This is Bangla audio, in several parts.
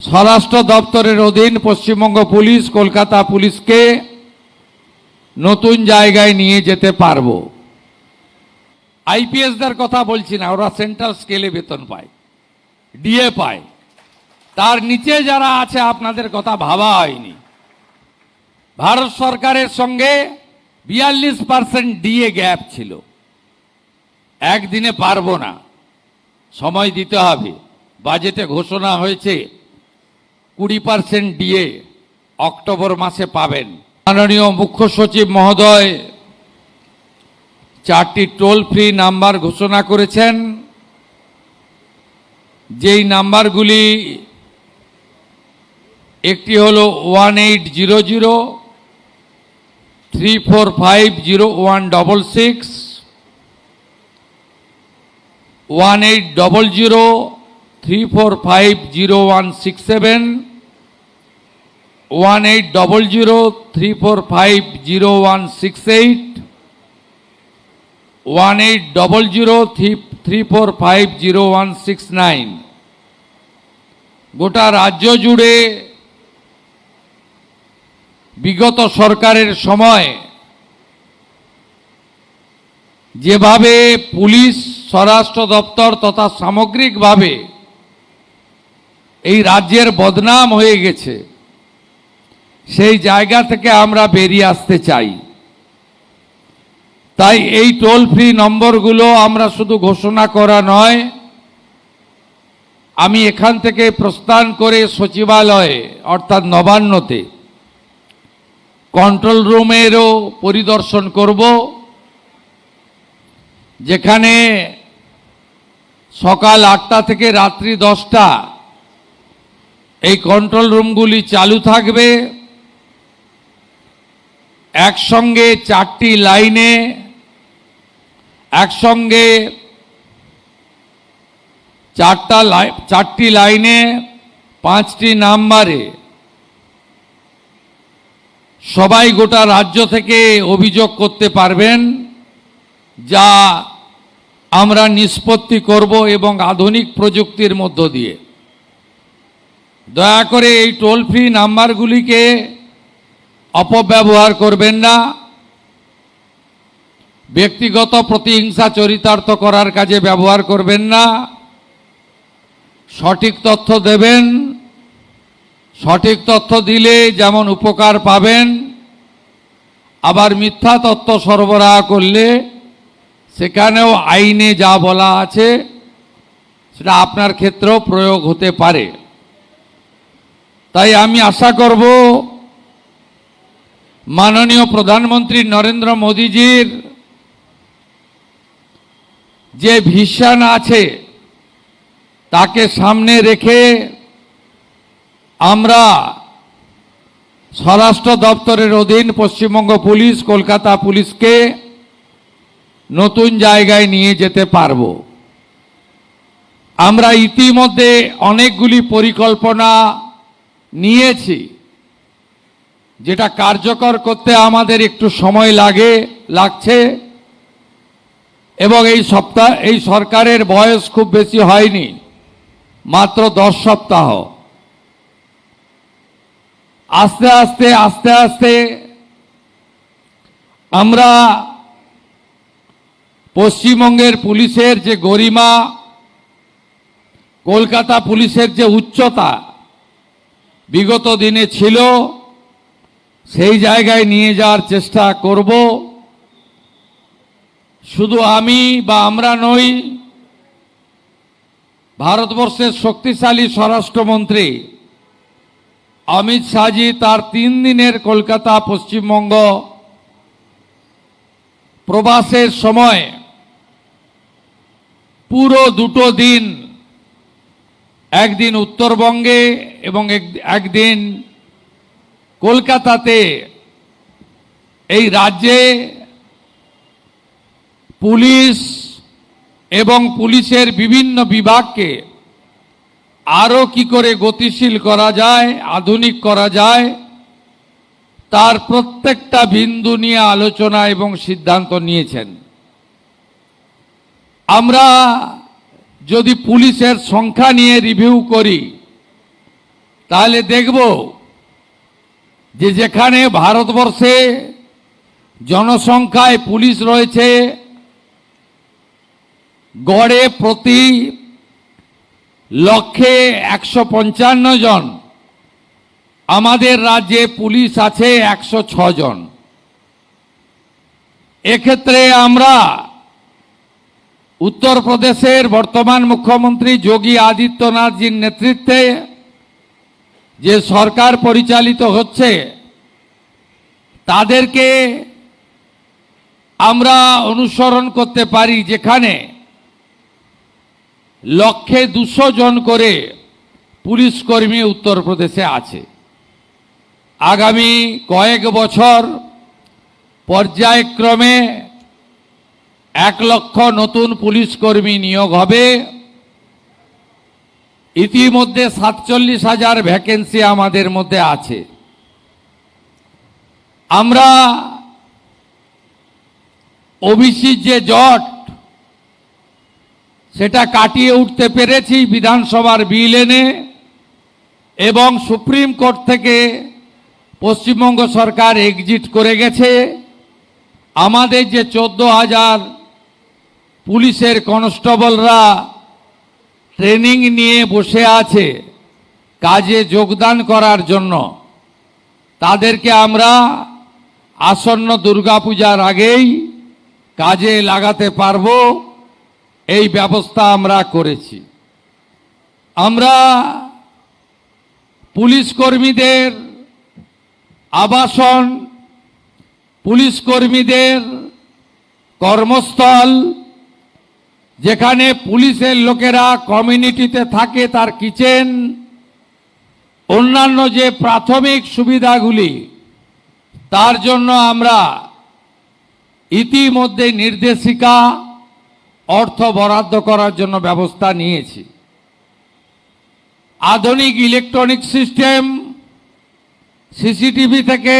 স্বরাষ্ট্র দপ্তরের অধীন পশ্চিমবঙ্গ পুলিশ কলকাতা পুলিশকে নতুন জায়গায় নিয়ে যেতে পারবো। আইপিএসদের কথা বলছি না, ওরা সেন্ট্রাল স্কেলে বেতন পায়, ডিএ পায়। তার নিচে যারা আছে আপনাদের কথা ভাবা হয়নি। ভারত সরকারের সঙ্গে 42% ডিএ গ্যাপ ছিল। একদিনে পারবো না, সময় দিতে হবে। বাজেটে ঘোষণা হয়েছে 20% ডিএ অক্টোবর মাসে পাবেন। মাননীয় মুখ্য সচিব মহোদয় 4টি টোল ফ্রি নাম্বার ঘোষণা করেছেন, যেই নাম্বারগুলি একটি হলো 1800 3450166, 1800 3450167, 1800 3450168, 1800 3450169। গোটা রাজ্য জুড়ে বিগত সরকারের সময় যেভাবে পুলিশ, স্বরাষ্ট্র দপ্তর তথা সামগ্রিকভাবে এই রাজ্যের বদনাম হয়ে গেছে, সেই জায়গা থেকে আমরা বেরিয়ে আসতে চাই। তাই এই টোল ফ্রি নম্বরগুলো আমরা শুধু ঘোষণা করা নয়, আমি এখান থেকে প্রস্থান করে সচিবালয়ে অর্থাৎ নবান্নতে কন্ট্রোল রুমেরও পরিদর্শন করব, যেখানে সকাল 8টা থেকে রাত্রি 10টা এই কন্ট্রোল রুমগুলি চালু থাকবে। একসঙ্গে 4টি লাইনে, একসঙ্গে 4টি লাইনে 5টি নাম্বারে সবাই গোটা রাজ্য থেকে অভিযোগ করতে পারবেন, যা আমরা নিষ্পত্তি করব এবং আধুনিক প্রযুক্তির মধ্য দিয়ে। দয়া করে এই টোল ফ্রি নাম্বারগুলিকে অপব্যবহার করবেন না, ব্যক্তিগত প্রতিহিংসা চরিতার্থ করার কাজে ব্যবহার করবেন না। সঠিক তথ্য দেবেন, সঠিক তথ্য দিলে যেমন উপকার পাবেন, আবার মিথ্যা তথ্য সরবরাহ করলে সেখানেও আইনে যা বলা আছে সেটা আপনার ক্ষেত্রেও প্রয়োগ হতে পারে। তাই আমি আশা করব মাননীয় প্রধানমন্ত্রী নরেন্দ্র মোদীজির যে ভিশন আছে তাকে সামনে রেখে আমরা স্বরাষ্ট্র দপ্তরের অধীন পশ্চিমবঙ্গ পুলিশ কলকাতা পুলিশকে নতুন জায়গায় নিয়ে যেতে পারব। আমরা ইতিমধ্যে অনেকগুলি পরিকল্পনা নিয়েছি, যেটা কার্যকর করতে আমাদের একটু সময় লাগছে এবং এই সরকারের বয়স খুব বেশি হয়নি, মাত্র 10 সপ্তাহ। আস্তে আস্তে আমরা পশ্চিমবঙ্গের পুলিশের যে গরিমা, কলকাতা পুলিশের যে উচ্চতা বিগত দিনে ছিল, সেই জায়গায় নিয়ে যাওয়ার চেষ্টা করব। শুধু আমি বা আমরা নই, ভারতবর্ষের শক্তিশালী স্বরাষ্ট্রমন্ত্রী অমিত শাহজি তার 3 দিনের কলকাতা পশ্চিমবঙ্গ প্রবাসের সময় পুরো 2টো দিন, একদিন উত্তরবঙ্গে এবং একদিন কলকাতাতে এই রাজ্যে পুলিশ এবং পুলিশের বিভিন্ন বিভাগকে আরও কি করে গতিশীল করা যায়, আধুনিক করা যায়, তার প্রত্যেকটা বিন্দু নিয়ে আলোচনা এবং সিদ্ধান্ত নিয়েছেন। আমরা যদি পুলিশের সংখ্যা নিয়ে রিভিউ করি তাহলে দেখব যে যেখানে ভারতবর্ষে জনসংখ্যায় পুলিশ রয়েছে গড়ে প্রতি লক্ষে 155 জন, আমাদের রাজ্যে পুলিশ আছে 106 জন। এক্ষেত্রে আমরা উত্তরপ্রদেশের বর্তমান মুখ্যমন্ত্রী যোগী আদিত্যনাথজির নেতৃত্বে যে সরকার পরিচালিত হচ্ছে তাদেরকে আমরা অনুসরণ করতে পারি, যেখানে লক্ষে 200 জন করে পুলিশ কর্মী উত্তরপ্রদেশে আছে। আগামী কয়েক বছর পর্যায়ক্রমে 1 লক্ষ নতুন পুলিশ কর্মী নিয়োগ হবে। ইতিমধ্যে 47,000 ভ্যাকেন্সি আমাদের মধ্যে আছে। আমরা ওবিসির যে জট সেটা কাটিয়ে উঠতে পেরেছি বিধানসভার বিল এনে, এবং সুপ্রিম কোর্ট থেকে পশ্চিমবঙ্গ সরকার এক্সিট করে গেছে। আমাদের যে 14,000 পুলিশের কনস্টেবলরা ট্রেনিং নিয়ে বসে আছে কাজে যোগদান করার জন্য, তাদেরকে আমরা আসন্ন দুর্গাপূজার আগেই কাজে লাগাতে পারবো, এই ব্যবস্থা আমরা করেছি। আমরা পুলিশ কর্মীদের আবাসন, পুলিশ কর্মীদের কর্মস্থল, যেখানে পুলিশের লোকেরা কমিউনিটিতে থাকে তার কিচেন, অন্যান্য যে প্রাথমিক সুবিধাগুলি, তার জন্য আমরা ইতিমধ্যে নির্দেশিকা অর্থ বরাদ্দ করার জন্য ব্যবস্থা নিয়েছি। আধুনিক ইলেকট্রনিক সিস্টেম, সিসিটিভি থেকে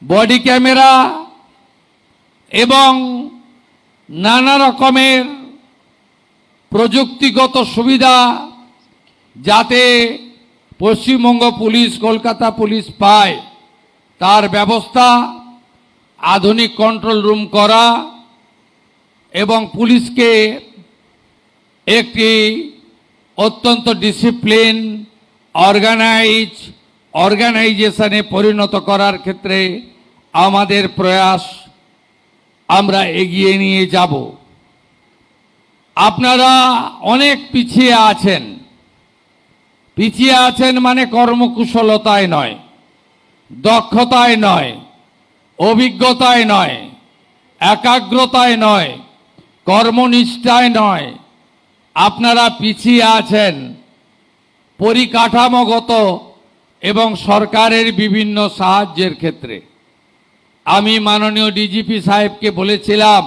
বডি ক্যামেরা এবং নানা রকমের প্রযুক্তিগত সুবিধা যাতে পশ্চিমবঙ্গ পুলিশ, কলকাতা পুলিশ পায় তার ব্যবস্থা, আধুনিক কন্ট্রোল রুম করা এবং পুলিশকে একটি অত্যন্ত ডিসিপ্লিন অর্গানাইজেশনে পরিণত করার ক্ষেত্রে আমাদের প্রয়াস আমরা এগিয়ে নিয়ে যাব। আপনারা অনেক পিছিয়ে আছেন মানে কর্মকুশলতায় নয়, দক্ষতায় নয়, অভিজ্ঞতায় নয়, একাগ্রতায় নয়, কর্মনিষ্ঠায় নয়। আপনারা পিছিয়ে আছেন পরিকাঠামোগত এবং সরকারের বিভিন্ন সাহায্যের ক্ষেত্রে। আমি মাননীয় ডিজিপি সাহেবকে বলেছিলাম,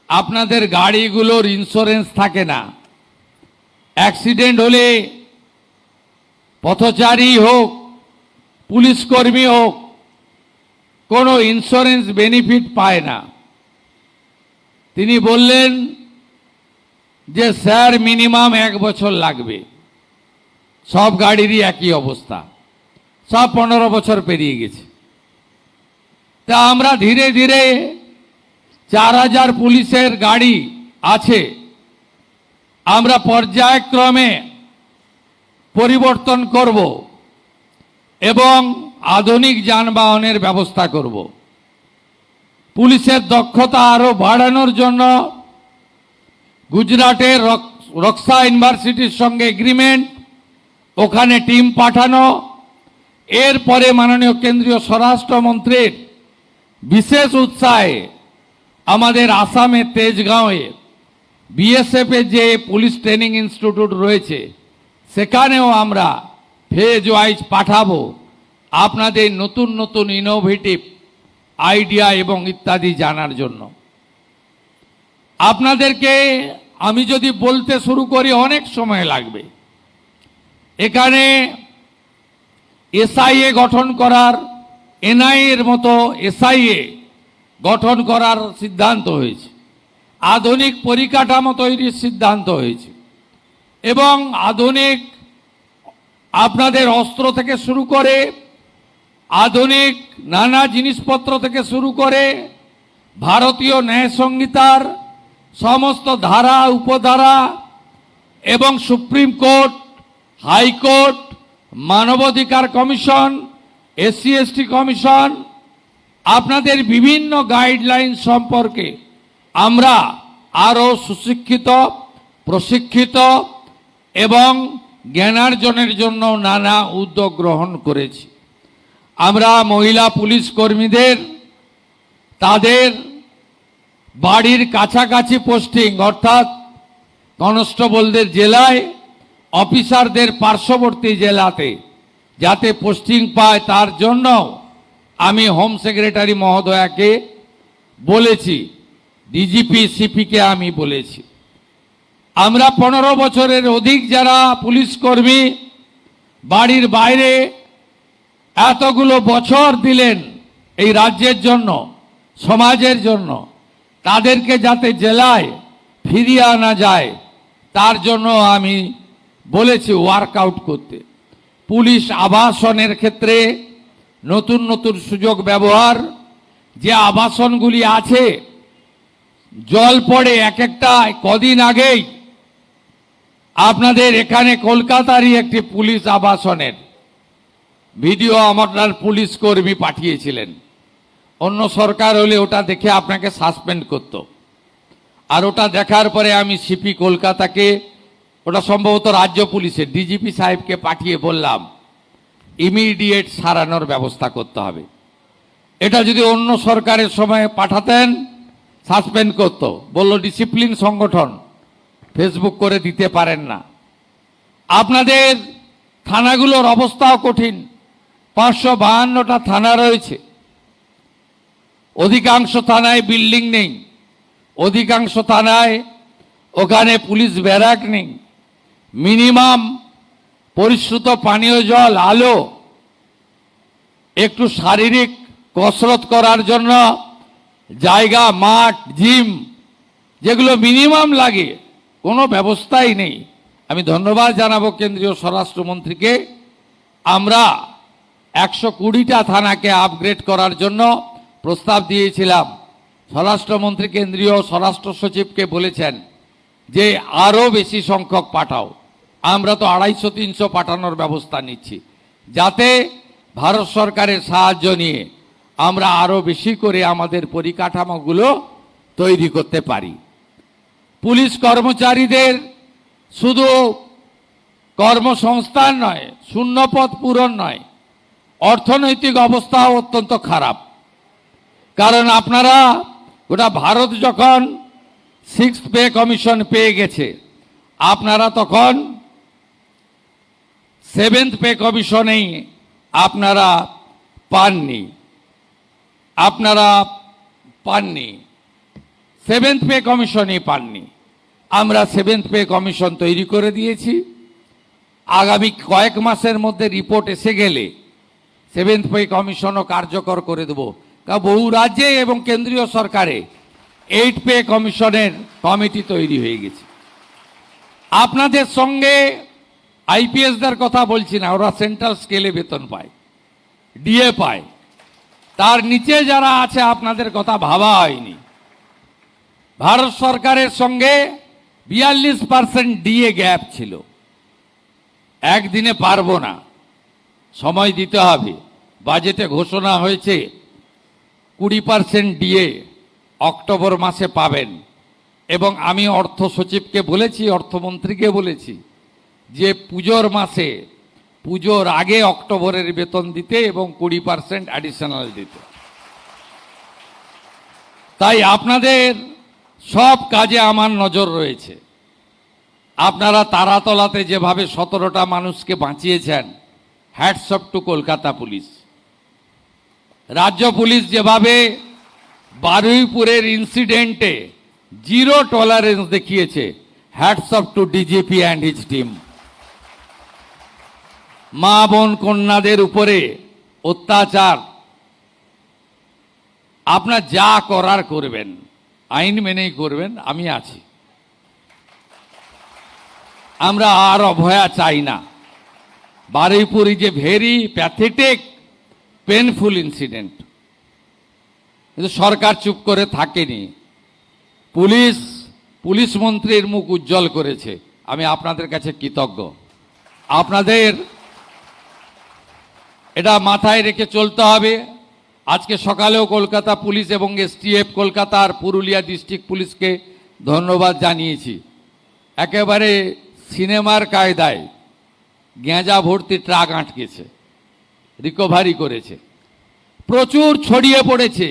আপনাদের গাড়িগুলোর ইন্স্যুরেন্স থাকে না, অ্যাক্সিডেন্ট হলে পথচারী হোক, পুলিশ কর্মী হোক, কোনো ইন্স্যুরেন্স বেনিফিট পায় না। তিনি বললেন যে স্যার মিনিমাম 1 বছর লাগবে। সব গাড়িরই একই অবস্থা, সব 15 বছর পেরিয়ে গেছে। তা আমরা ধীরে ধীরে 4,000 পুলিশের গাড়ি আছে, আমরা পর্যায়ক্রমে পরিবর্তন করব এবং আধুনিক যানবাহনের ব্যবস্থা করব। পুলিশের দক্ষতা আরো বাড়ানোর জন্য গুজরাটের রক্সা ইউনিভার্সিটির সঙ্গে এগ্রিমেন্ট, ওখানে টিম পাঠানো। এরপরে মাননীয় কেন্দ্রীয় স্বরাষ্ট্রমন্ত্রীর বিশেষ উৎসাহে আমাদের আসামের তেজগাঁওয়ে বিএসএফ এর যে পুলিশ ট্রেনিং ইনস্টিটিউট রয়েছে সেখানেও আমরা ফেজ ওয়াইজ পাঠাবো আপনাদের নতুন নতুন ইনোভেটিভ আইডিয়া এবং ইত্যাদি জানার জন্য। আপনাদেরকে আমি যদি বলতে শুরু করি অনেক সময় লাগবে। এখানে এসআইএ গঠন করার, এনআইএ এর মতো এসআইএ গঠন করার সিদ্ধান্ত হয়েছে, আধুনিক পরিকাঠামো তৈরির সিদ্ধান্ত হয়েছে এবং আধুনিক আপনাদের অস্ত্র থেকে শুরু করে আধুনিক নানা জিনিসপত্র থেকে শুরু করে ভারতীয় ন্যায় সংহিতার সমস্ত ধারা উপধারা এবং সুপ্রিম কোর্ট হাইকোর্ট মানবাধিকার কমিশন এসসি এসটি কমিশন আপনাদের বিভিন্ন গাইডলাইন সম্পর্কে আমরা আরও সুশিক্ষিত প্রশিক্ষিত এবং জ্ঞানার্জনের জন্য নানা উদ্যোগ গ্রহণ করেছি। আমরা মহিলা পুলিশ কর্মীদের তাদের বাড়ির কাছাকাছি পোস্টিং অর্থাৎ কনস্টেবলদের জেলায় অফিসারদের পার্শ্ববর্তী জেলাতে যাতে পোস্টিং পায় তার জন্য আমি হোম সেক্রেটারি মহোদয়াকে বলেছি, ডিজিপি সিপিকে আমি বলেছি। আমরা 15 বছরের অধিক যারা পুলিশ কর্মী বাড়ির বাইরে এতগুলো বছর দিলেন এই রাজ্যের জন্য সমাজের জন্য, তাদেরকে যাতে জেলায় ফিরিয়ে আনা যায় তার জন্য আমি বলেছি ওয়ার্কআউট করতে। পুলিশ আবাসনের ক্ষেত্রে নতুন নতুন সুযোগ ব্যবহার, যে আবাসনগুলি আছে জল পড়ে এক একটা। কদিন আগেই আপনাদের এখানে কলকাতারই একটি পুলিশ আবাসনের ভিডিও আমার পুলিশ কর্মী পাঠিয়েছিলেন। অন্য সরকার হলে ওটা দেখে আপনাকে সাসপেন্ড করত, আর ওটা দেখার পরে আমি সিপি কলকাতাকে, ওটা সম্ভবত রাজ্য পুলিশের ডিজিপি সাহেবকে পাঠিয়ে বললাম ইমিডিয়েট সারানোর ব্যবস্থা করতে হবে। এটা যদি অন্য সরকারের সময় পাঠাতেন সাসপেন্ড করত, বলল ডিসিপ্লিন সংগঠন, ফেসবুক করে দিতে পারেন না। আপনাদের থানাগুলোর অবস্থাও কঠিন। 552টা থানা রয়েছে, অধিকাংশ থানায় বিল্ডিং নেই, অধিকাংশ থানায় ওখানে পুলিশ ব্যারাক নেই, মিনিমাম পরিশ্রুত পানীয় জল, আলো, একটু শারীরিক কসরত করার জন্য জায়গা, মাঠ, জিম, যেগুলো মিনিমাম লাগে কোনো ব্যবস্থাই নেই। আমি ধন্যবাদ জানাবো কেন্দ্রীয় স্বরাষ্ট্রমন্ত্রীকে। আমরা 120টা থানাকে আপগ্রেড করার জন্য প্রস্তাব দিয়েছিলাম। স্বরাষ্ট্রমন্ত্রী কেন্দ্রীয় স্বরাষ্ট্র সচিবকে বলেছেন যে আরও বেশি সংখ্যক পাঠাও। আমরা তো 250-300 পাঠানোর ব্যবস্থা নিচ্ছি, যাতে ভারত সরকারের সাহায্য নিয়ে আমরা আরও বেশি করে আমাদের পরিকাঠামোগুলো তৈরি করতে পারি। পুলিশ কর্মচারীদের শুধু কর্মসংস্থান নয়, শূন্যপদ পূরণ নয়, অর্থনৈতিক অবস্থাও অত্যন্ত খারাপ। কারণ আপনারা গোটা ভারত যখন 6th পে কমিশন পেয়ে গেছে, আপনারা তখন 7th পে কমিশনেই আপনারা পাননি। 7th পে কমিশনই পাননি। আমরা 7th পে কমিশন তৈরি করে দিয়েছি। আগামী কয়েক মাসের মধ্যে রিপোর্ট এসে গেলে 7th পে কমিশনও কার্যকর করে দেব। কারণ বহু রাজ্যে এবং কেন্দ্রীয় সরকারে 8th পে কমিশনের কমিটি তৈরি হয়ে গেছে। আপনাদের সঙ্গে আইপিএসদের কথা বলছি না, ওরা সেন্ট্রাল স্কেলে বেতন পায়, ডিএ পায়। তার নিচে যারা আছে আপনাদের কথা ভাবা হয়নি। ভারত সরকারের সঙ্গে 42% ডিএ গ্যাপ ছিল। একদিনে পারবো না, সময় দিতে হবে। বাজেটে ঘোষণা হয়েছে 20% ডিএ অক্টোবর মাসে পাবেন। এবং আমি অর্থ সচিবকে বলেছি, অর্থমন্ত্রীকে বলেছি যে পুজোর মাসে, পুজোর আগে অক্টোবরের বেতন দিতে এবং 20% অ্যাডিশনাল দিতে। তাই আপনাদের সব কাজে আমার নজর রয়েছে। আপনারা তারাতলাতে যেভাবে 17টা মানুষকে বাঁচিয়েছেন, hats off to Kolkata police. রাজ্য পুলিশ যেভাবে বারুইপুরের ইনসিডেন্টে 0 টলারেন্স দেখিয়েছে, hats off to DGP and his team. মা বোন কন্যাদের উপরে অত্যাচার, আপনার যা করার করবেন, আইন মেনেই করবেন, আমি আছি। আমরা আর অভয়া চাই না। Baruipur is a very pathetic painful incident. কিন্তু সরকার চুপ করে থাকেনি। পুলিশ মন্ত্রীর মুখ উজ্জ্বল করেছে। আমি আপনাদের কাছে কৃতজ্ঞ। আপনাদের এটা মাথায় রেখে চলতে হবে। আজকে সকালেও কলকাতা পুলিশ এবং এসটিএফ কলকাতার পুরুলিয়া ডিস্ট্রিক্ট পুলিশকে ধন্যবাদ জানিয়েছি। একেবারে সিনেমার কায়দায় গেঁজা ভর্তি ট্রাক আটকেছে, রিকভারি করেছে। প্রচুর ছড়িয়ে পড়েছে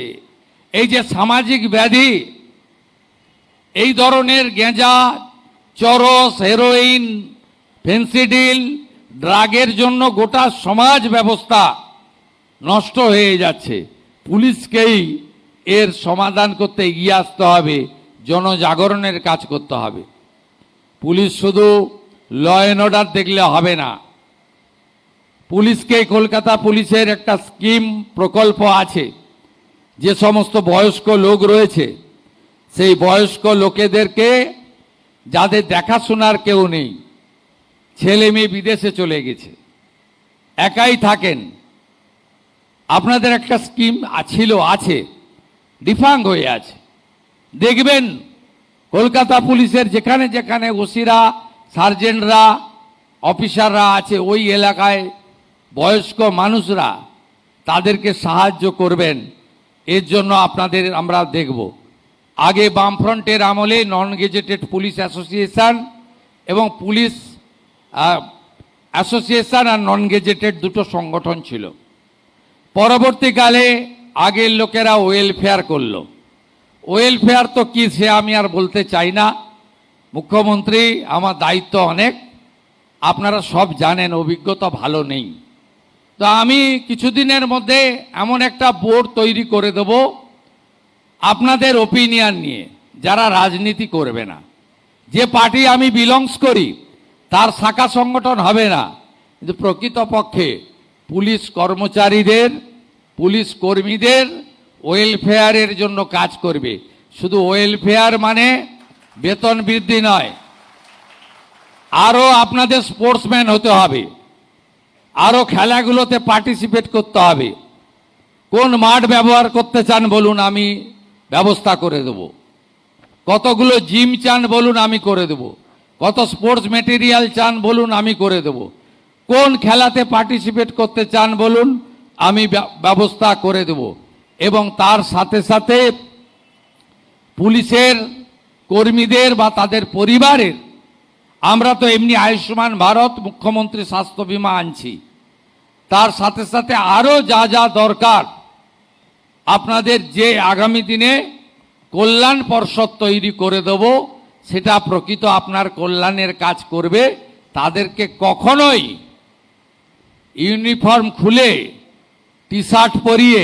এই যে সামাজিক ব্যাধি, এই ধরনের গেঁজা, চরস, হেরোইন, ফেন্সিডিল, ড্রাগের জন্য গোটা সমাজ ব্যবস্থা নষ্ট হয়ে যাচ্ছে। পুলিশকেই এর সমাধান করতে এগিয়ে আসতে হবে, জনজাগরণের কাজ করতে হবে। পুলিশ শুধু ল অ্যান্ড অর্ডার দেখলে হবে না। পুলিশকে, কলকাতা পুলিশের একটা স্কিম প্রকল্প আছে। যে সমস্ত বয়স্ক লোক রয়েছে, সেই বয়স্ক লোকেদেরকে, যাদের দেখাশোনার কেউ নেই, ছেলে মেয়ে বিদেশে চলে গেছে, একাই থাকেন, আপনাদের একটা স্কিম আছে, ডিফাঙ্গ হয়ে আছে। দেখবেন কলকাতা পুলিশের যেখানে যেখানে ওসিরা, সার্জেন্টরা, অফিসাররা আছে, ওই এলাকায় বয়স্ক মানুষরা, তাদেরকে সাহায্য করবেন। এর জন্য আপনাদের আমরা দেখব। আগে বামফ্রন্টের আমলে নন গেজেটেড পুলিশ অ্যাসোসিয়েশন এবং পুলিশ অ্যাসোসিয়েশন আর নন গেজেটেড দুটো সংগঠন ছিল। পরবর্তীকালে আগের লোকেরা ওয়েলফেয়ার করলো। ওয়েলফেয়ার তো কি, সে আমি আর বলতে চাই না। মুখ্যমন্ত্রী, আমার দায়িত্ব অনেক, আপনারা সব জানেন, অভিজ্ঞতা ভালো নেই। তো আমি কিছুদিনের মধ্যে এমন একটা বোর্ড তৈরি করে দেব আপনাদের ওপিনিয়ন নিয়ে, যারা রাজনীতি করবে না। যে পার্টি আমি বিলংস করি তার শাখা সংগঠন হবে না, কিন্তু প্রকৃতপক্ষে পুলিশ কর্মচারীদের, পুলিশ কর্মীদের ওয়েলফেয়ারের জন্য কাজ করবে। শুধু ওয়েলফেয়ার মানে বেতন বৃদ্ধি নয়, আরও আপনাদের স্পোর্টসম্যান হতে হবে, আরও খেলাগুলোতে পার্টিসিপেট করতে হবে। কোন মাঠ ব্যবহার করতে চান বলুন, আমি ব্যবস্থা করে দেব। কতগুলো জিম চান বলুন, আমি করে দেব। কত স্পোর্টস মেটেরিয়াল চান বলুন, আমি করে দেব। কোন খেলাতে পার্টিসিপেট করতে চান বলুন, আমি ব্যবস্থা করে দেব। এবং তার সাথে সাথে পুলিশের কর্মীদের বা তাদের পরিবারের, আমরা তো এমনি আয়ুষ্মান ভারত, মুখ্যমন্ত্রী স্বাস্থ্য বীমা আনছি, তার সাথে সাথে আরও যা যা দরকার, আপনাদের যে আগামী দিনে কল্যাণ পর্ষদ তৈরি করে দেব, সেটা প্রকৃত আপনার কল্যাণের কাজ করবে। তাদেরকে কখনোই ইউনিফর্ম খুলে, টি শার্ট পরিয়ে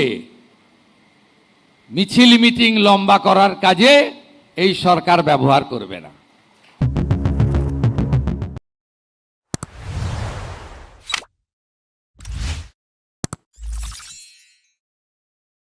মিছিল মিটিং লম্বা করার কাজে এই সরকার ব্যবহার করবে না।